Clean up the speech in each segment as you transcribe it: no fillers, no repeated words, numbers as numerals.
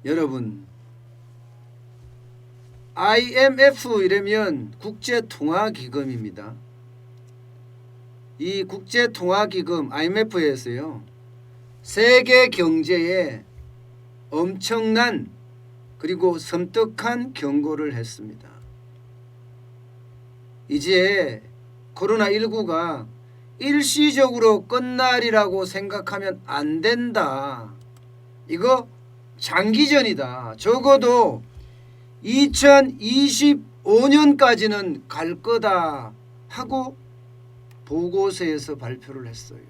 여러분, IMF 이러면 국제통화기금입니다. 이 국제통화기금 IMF에서요, 세계 경제에 엄청난 그리고 섬뜩한 경고를 했습니다. 이제 코로나19가 일시적으로 끝날이라고 생각하면 안 된다. 이거 장기전이다. 적어도 2025년까지는 갈 거다 하고 보고서에서 발표를 했어요.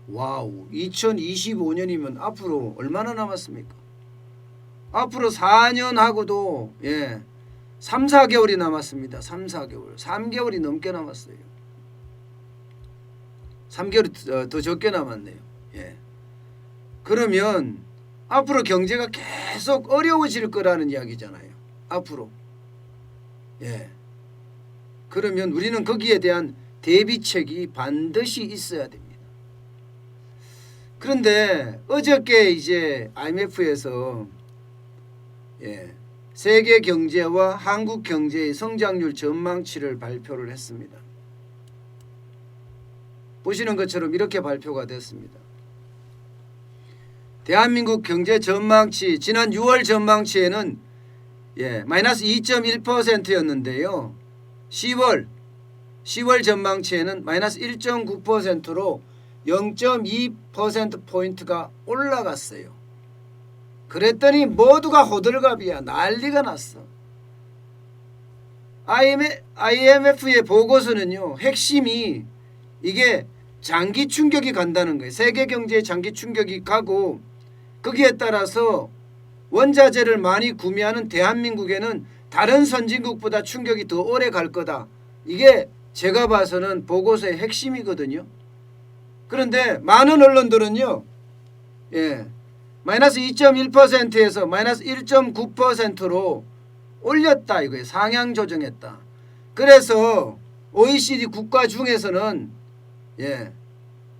와우, 2025년이면 앞으로 얼마나 남았습니까? 앞으로 4년하고도 3, 4개월이 남았습니다. 3, 4개월. 3개월이 넘게 남았어요. 3개월이 더 적게 남았네요. 그러면 앞으로 경제가 계속 어려워질 거라는 이야기잖아요. 앞으로. 그러면 우리는 거기에 대한 대비책이 반드시 있어야 됩니다. 그런데 어저께 이제 IMF에서 세계 경제와 한국 경제의 성장률 전망치를 발표를 했습니다. 보시는 것처럼 이렇게 발표가 됐습니다. 대한민국 경제 전망치, 지난 6월 전망치에는 마이너스 2.1%였는데요. 10월 전망치에는 마이너스 1.9%로 0.2%포인트가 올라갔어요. 그랬더니 모두가 호들갑이야. 난리가 났어. IMF의 보고서는요, 핵심이 이게 장기 충격이 간다는 거예요. 세계 경제에 장기 충격이 가고 거기에 따라서 원자재를 많이 구매하는 대한민국에는 다른 선진국보다 충격이 더 오래 갈 거다. 이게 제가 봐서는 보고서의 핵심이거든요. 그런데 많은 언론들은요, 마이너스 2.1%에서 마이너스 1.9%로 올렸다 이거예요. 상향 조정했다. 그래서 OECD 국가 중에서는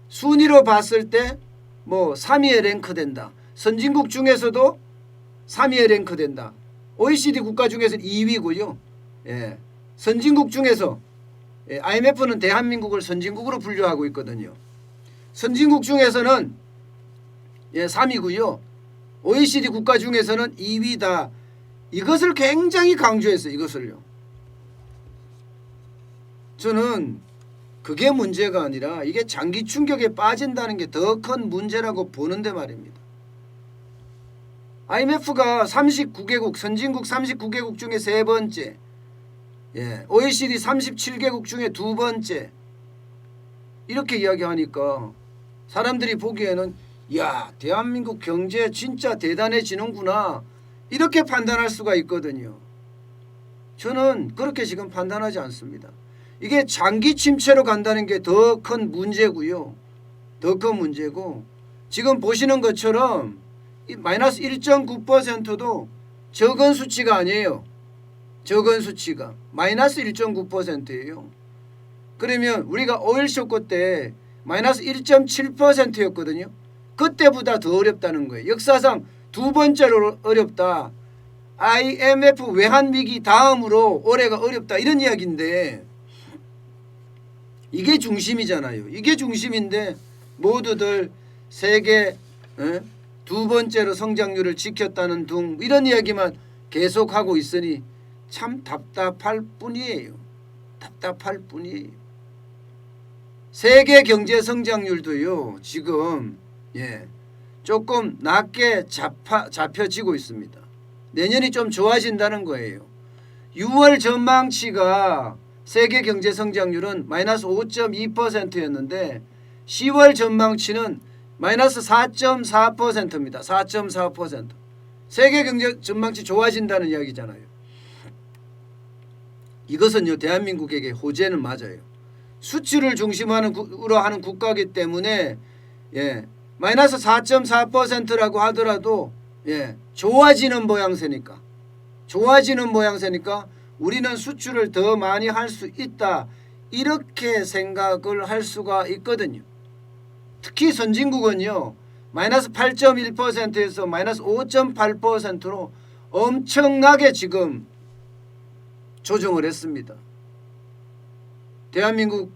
순위로 봤을 때 뭐 3위에 랭크된다. 선진국 중에서도 3위에 랭크된다. OECD 국가 중에서는 2위고요. 선진국 중에서 IMF는 대한민국을 선진국으로 분류하고 있거든요. 선진국 중에서는 3위고요. OECD 국가 중에서는 2위다. 이것을 굉장히 강조했어요. 이것을요. 저는 그게 문제가 아니라 이게 장기 충격에 빠진다는 게 더 큰 문제라고 보는데 말입니다. IMF가 39개국, 선진국 39개국 중에 세 번째, OECD 37개국 중에 두 번째, 이렇게 이야기하니까 사람들이 보기에는 야, 대한민국 경제 진짜 대단해지는구나, 이렇게 판단할 수가 있거든요. 저는 그렇게 지금 판단하지 않습니다. 이게 장기 침체로 간다는 게 더 큰 문제고요. 더 큰 문제고, 지금 보시는 것처럼 이 마이너스 1.9%도 적은 수치가 아니에요. 적은 수치가 마이너스 1.9%예요. 그러면 우리가 오일 쇼크 때 마이너스 1.7%였거든요. 그때보다 더 어렵다는 거예요. 역사상 두 번째로 어렵다. IMF 외환위기 다음으로 올해가 어렵다, 이런 이야기인데 이게 중심이잖아요. 이게 중심인데 모두들 세계 두 번째로 성장률을 지켰다는 둥, 이런 이야기만 계속하고 있으니 참 답답할 뿐이에요. 답답할 뿐이에요. 세계 경제 성장률도요, 지금 조금 낮게 잡혀지고 있습니다. 내년이 좀 좋아진다는 거예요. 6월 전망치가 세계 경제 성장률은 마이너스 5.2%였는데 10월 전망치는 마이너스 4.4%입니다. 4.4%. 세계 경제 전망치 좋아진다는 이야기잖아요. 이것은요, 대한민국에게 호재는 맞아요. 수출을 중심으로 하는 국가이기 때문에 마이너스 4.4%라고 하더라도 좋아지는 모양새니까 우리는 수출을 더 많이 할 수 있다, 이렇게 생각을 할 수가 있거든요. 특히 선진국은요, 마이너스 8.1%에서 마이너스 5.8%로 엄청나게 지금 조정을 했습니다. 대한민국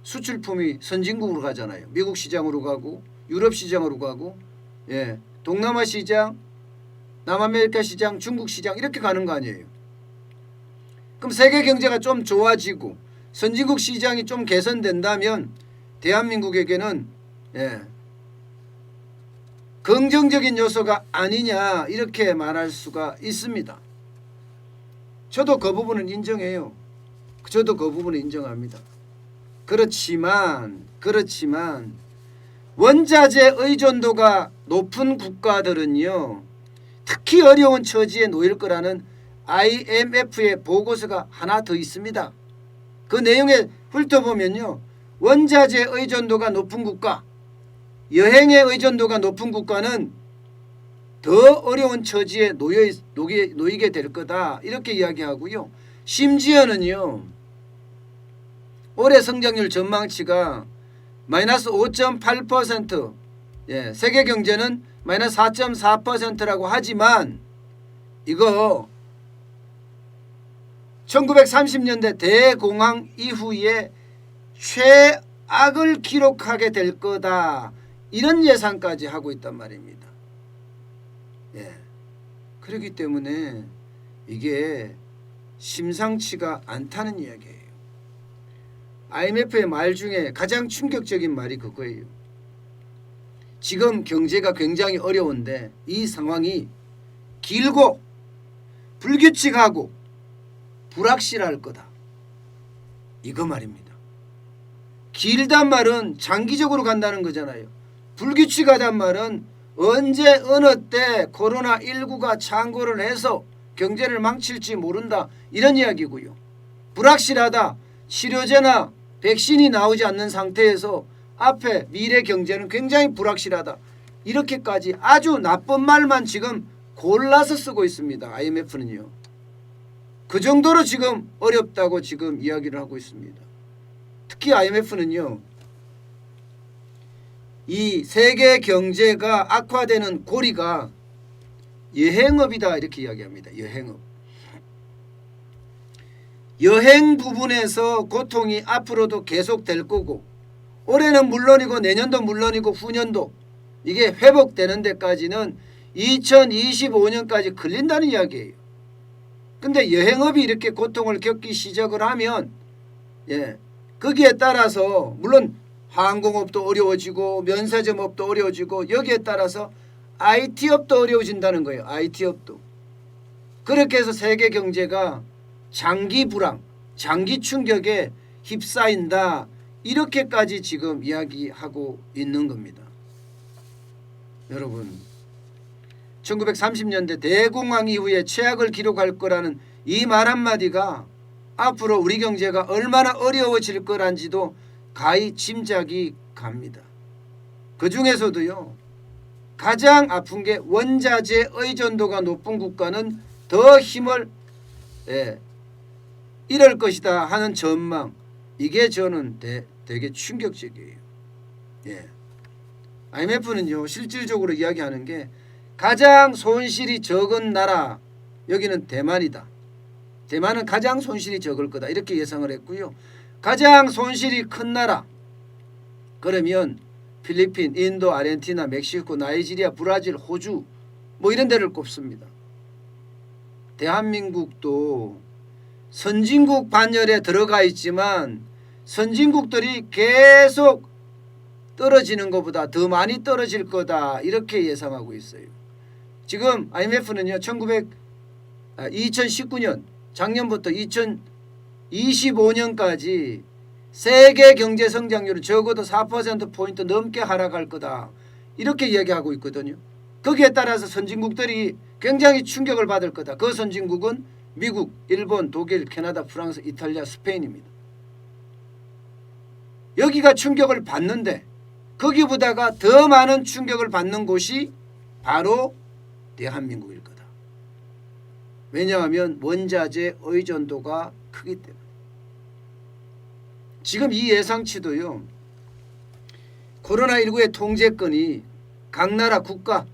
수출품이 선진국으로 가잖아요. 미국 시장으로 가고 유럽 시장으로 가고 동남아 시장, 남아메리카 시장, 중국 시장 이렇게 가는 거 아니에요. 그럼 세계 경제가 좀 좋아지고 선진국 시장이 좀 개선된다면 대한민국에게는 긍정적인 요소가 아니냐 이렇게 말할 수가 있습니다. 저도 그 부분은 인정해요. 저도 그 부분은 인정합니다. 그렇지만 원자재 의존도가 높은 국가들은요 특히 어려운 처지에 놓일 거라는 IMF의 보고서가 하나 더 있습니다. 그 내용에 훑어보면요 원자재 의존도가 높은 국가, 여행의 의존도가 높은 국가는 더 어려운 처지에 놓이게 될 거다 이렇게 이야기하고요. 심지어는요 올해 성장률 전망치가 마이너스 5.8%, 세계 경제는 마이너스 4.4%라고 하지만 이거 1930년대 대공황 이후에 최악을 기록하게 될 거다 이런 예상까지 하고 있단 말입니다. 그렇기 때문에 이게 심상치가 않다는 이야기예요. IMF의 말 중에 가장 충격적인 말이 그거예요. 지금 경제가 굉장히 어려운데 이 상황이 길고 불규칙하고 불확실할 거다. 이거 말입니다. 길단 말은 장기적으로 간다는 거잖아요. 불규칙하단 말은 언제 어느 때 코로나19가 창궐을 해서 경제를 망칠지 모른다 이런 이야기고요. 불확실하다. 치료제나 백신이 나오지 않는 상태에서 앞에 미래 경제는 굉장히 불확실하다. 이렇게까지 아주 나쁜 말만 지금 골라서 쓰고 있습니다. IMF는요. 그 정도로 지금 어렵다고 지금 이야기를 하고 있습니다. 특히 IMF는요. 이 세계 경제가 악화되는 고리가 여행업이다 이렇게 이야기합니다. 여행 부분에서 고통이 앞으로도 계속될 거고 올해는 물론이고 내년도 물론이고 후년도 이게 회복되는 데까지는 2025년까지 걸린다는 이야기예요. 근데 여행업이 이렇게 고통을 겪기 시작을 하면 거기에 따라서 물론 항공업도 어려워지고 면세점업도 어려워지고 여기에 따라서 IT업도 어려워진다는 거예요. IT업도. 그렇게 해서 세계 경제가 장기 불황, 장기 충격에 휩싸인다. 이렇게까지 지금 이야기하고 있는 겁니다. 여러분 1930년대 대공황 이후에 최악을 기록할 거라는 이 말 한마디가 앞으로 우리 경제가 얼마나 어려워질 거란지도 가히 짐작이 갑니다. 그중에서도요 가장 아픈 게 원자재 의존도가 높은 국가는 더 힘을 잃을 것이다 하는 전망, 이게 저는 되게 충격적이에요. IMF는요 실질적으로 이야기하는 게 가장 손실이 적은 나라, 여기는 대만이다. 대만은 가장 손실이 적을 거다 이렇게 예상을 했고요. 가장 손실이 큰 나라 그러면 필리핀, 인도, 아르헨티나, 멕시코, 나이지리아, 브라질, 호주 뭐 이런 데를 꼽습니다. 대한민국도 선진국 반열에 들어가 있지만 선진국들이 계속 떨어지는 것보다 더 많이 떨어질 거다 이렇게 예상하고 있어요. 지금 IMF는요 2019년 작년부터 2025년까지 세계 경제 성장률은 적어도 4%포인트 넘게 하락할 거다 이렇게 이야기하고 있거든요. 거기에 따라서 선진국들이 굉장히 충격을 받을 거다. 그 선진국은 미국, 일본, 독일, 캐나다, 프랑스, 이탈리아, 스페인입니다. 여기가 충격을 받는데 거기보다가 더 많은 충격을 받는 곳이 바로 대한민국일 거다. 왜냐하면 원자재 의존도가 크기 때문에. 지금 이 예상치도요. 코로나19의 통제권이 각 나라 국가,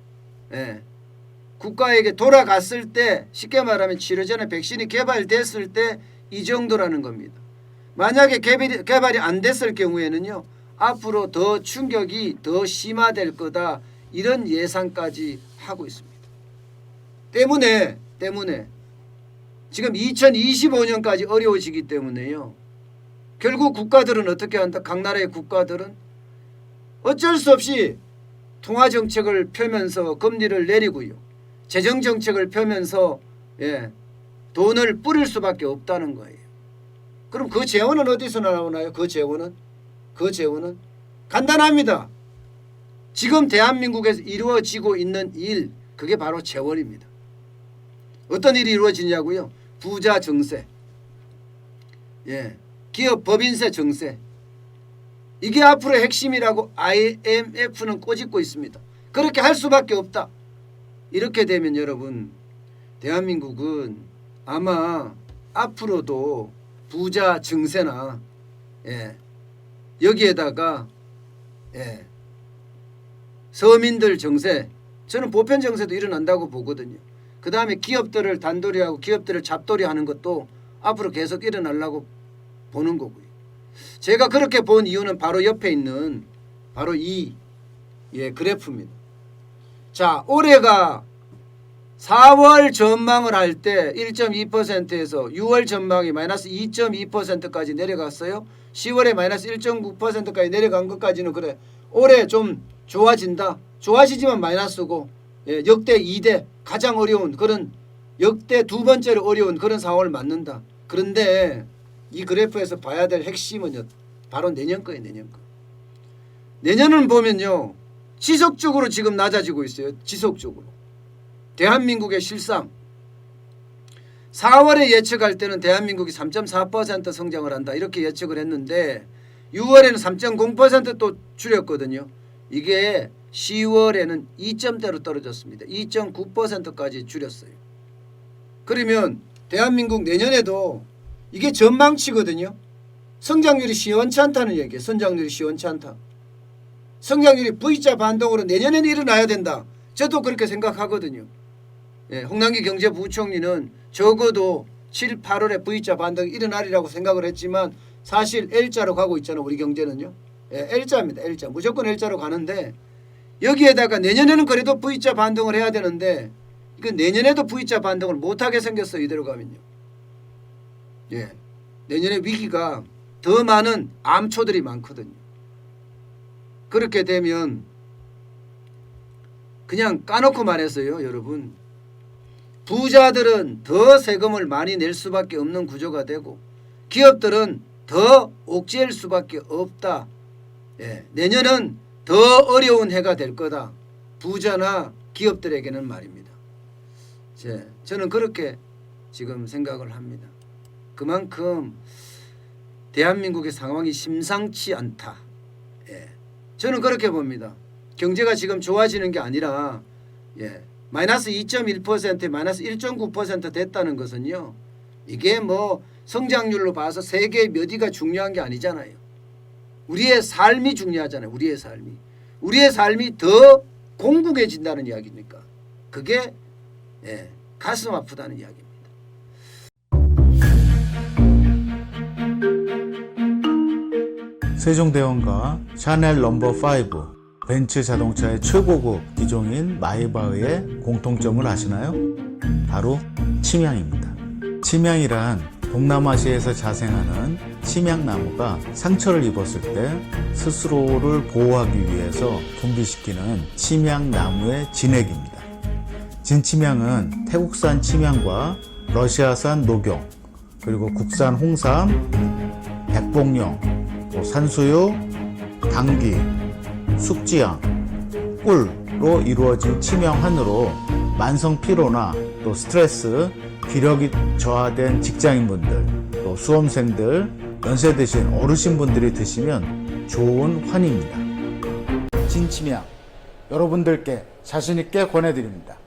국가에게 돌아갔을 때, 쉽게 말하면 치료 전에 백신이 개발됐을 때 이 정도라는 겁니다. 만약에 개발이 안 됐을 경우에는요, 앞으로 더 충격이 더 심화될 거다, 이런 예상까지 하고 있습니다. 때문에 지금 2025년까지 어려워지기 때문에요, 결국 국가들은 어떻게 한다? 각 나라의 국가들은 어쩔 수 없이 통화정책을 펴면서 금리를 내리고요, 재정정책을 펴면서 돈을 뿌릴 수밖에 없다는 거예요. 그럼 그 재원은 어디서 나오나요? 그 재원은 간단합니다. 지금 대한민국에서 이루어지고 있는 일, 그게 바로 재원입니다. 어떤 일이 이루어지냐고요? 부자 증세, 기업 법인세 증세, 이게 앞으로의 핵심이라고 IMF는 꼬집고 있습니다. 그렇게 할 수밖에 없다. 이렇게 되면 여러분, 대한민국은 아마 앞으로도 부자 증세나 여기에다가 서민들 증세, 저는 보편 증세도 일어난다고 보거든요. 그 다음에 기업들을 단돌이하고 기업들을 잡돌이하는 것도 앞으로 계속 일어나려고 보는 거고요. 제가 그렇게 본 이유는 바로 옆에 있는 바로 이 그래프입니다. 자, 올해가 4월 전망을 할 때 1.2%에서 6월 전망이 마이너스 2.2%까지 내려갔어요. 10월에 마이너스 1.9%까지 내려간 것까지는 그래, 올해 좀 좋아진다. 좋아지지만 마이너스고, 역대 2대 가장 어려운 그런, 역대 두 번째로 어려운 그런 상황을 맞는다. 그런데 이 그래프에서 봐야 될 핵심은 바로 내년 거예요. 내년 거. 내년은 보면요, 지속적으로 지금 낮아지고 있어요. 지속적으로. 대한민국의 실상, 4월에 예측할 때는 대한민국이 3.4% 성장을 한다, 이렇게 예측을 했는데 6월에는 3.0% 또 줄였거든요. 이게 10월에는 2점대로 떨어졌습니다. 2.9%까지 줄였어요. 그러면 대한민국 내년에도 이게 전망치거든요. 성장률이 시원치 않다는 얘기예요. 성장률이 시원치 않다. 성장률이 V자 반동으로 내년에는 일어나야 된다. 저도 그렇게 생각하거든요. 홍남기 경제부총리는 적어도 7, 8월에 V자 반등이 일어나리라고 생각을 했지만 사실 L자로 가고 있잖아요. 우리 경제는요. L자입니다. L자. 무조건 L자로 가는데 여기에다가 내년에는 그래도 V자 반등을 해야 되는데 이거 내년에도 V자 반등을 못하게 생겼어요. 이대로 가면요. 내년에 위기가 더 많은 암초들이 많거든요. 그렇게 되면 그냥 까놓고 말해서요, 여러분, 부자들은 더 세금을 많이 낼 수밖에 없는 구조가 되고 기업들은 더 옥죄일 수밖에 없다. 내년은 더 어려운 해가 될 거다. 부자나 기업들에게는 말입니다. 저는 그렇게 지금 생각을 합니다. 그만큼 대한민국의 상황이 심상치 않다. 저는 그렇게 봅니다. 경제가 지금 좋아지는 게 아니라 마이너스 2.1%, 마이너스 1.9% 됐다는 것은요, 이게 뭐 성장률로 봐서 세계 몇 위가 중요한 게 아니잖아요. 우리의 삶이 중요하잖아요. 우리의 삶이 더 공공해진다는 이야기니까 그게 가슴 아프다는 이야기입니다. 세종대왕과 샤넬 넘버5, 벤츠 자동차의 최고급 기종인 마이바흐의 공통점을 아시나요? 바로 침향입니다. 침향이란 동남아시아에서 자생하는 침향나무가 상처를 입었을 때 스스로를 보호하기 위해서 분비시키는 침향나무의 진액입니다. 진침향은 태국산 침향과 러시아산 녹용, 그리고 국산 홍삼, 백봉령, 산수유, 당귀, 숙지향, 꿀로 이루어진 침향환으로 만성 피로나 또 스트레스, 기력이 저하된 직장인분들, 또 수험생들, 연세 드신 어르신분들이 드시면 좋은 환입니다. 진침향 여러분들께 자신있게 권해드립니다.